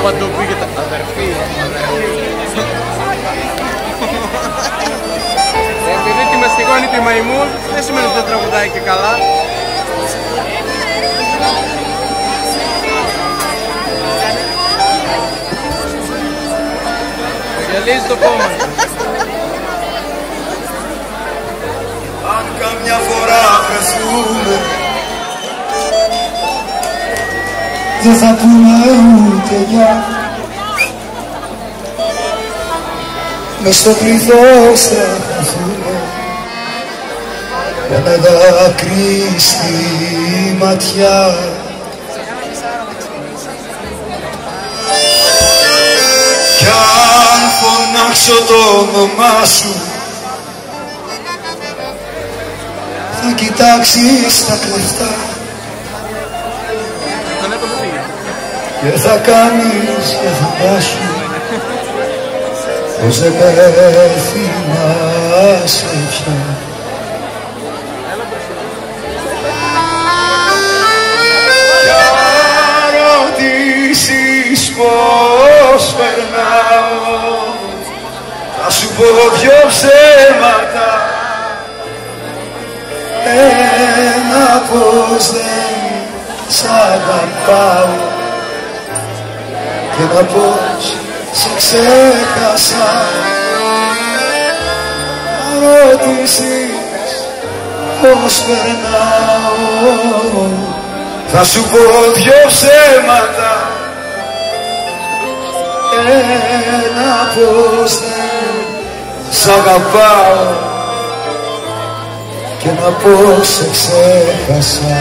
Παντού πήγε αδερφή. Επειδή τη μαστιγώνει τη μαϊμού, δεν σημαίνει ότι δεν τραγουδάει και καλά. Γυαλίζει το κόμμα. Αν καμιά φορά βρεθούμε, δεν θα πούμε ούτε γεια. Μες στο πληθώς θα χαθούμε, με ένα δάκρυ στη ματιά. Κι αν φωνάξω το όνομά σου, θα κοιτάξεις τα κλεφτά και θα κάνεις και φαντάσου πως δεν με θυμάσαι πια. Κι αν ρωτήσεις πως περνάω, θα σου πω δυο ψέματα. Ένα πως δεν σ' αγαπάω και ένα πως σε ξέχασα. Αν ρωτήσεις πως περνάω, θα σου πω δυο ψέματα. Ένα πως δεν σ' αγαπάω και να πω σε ξέχασα.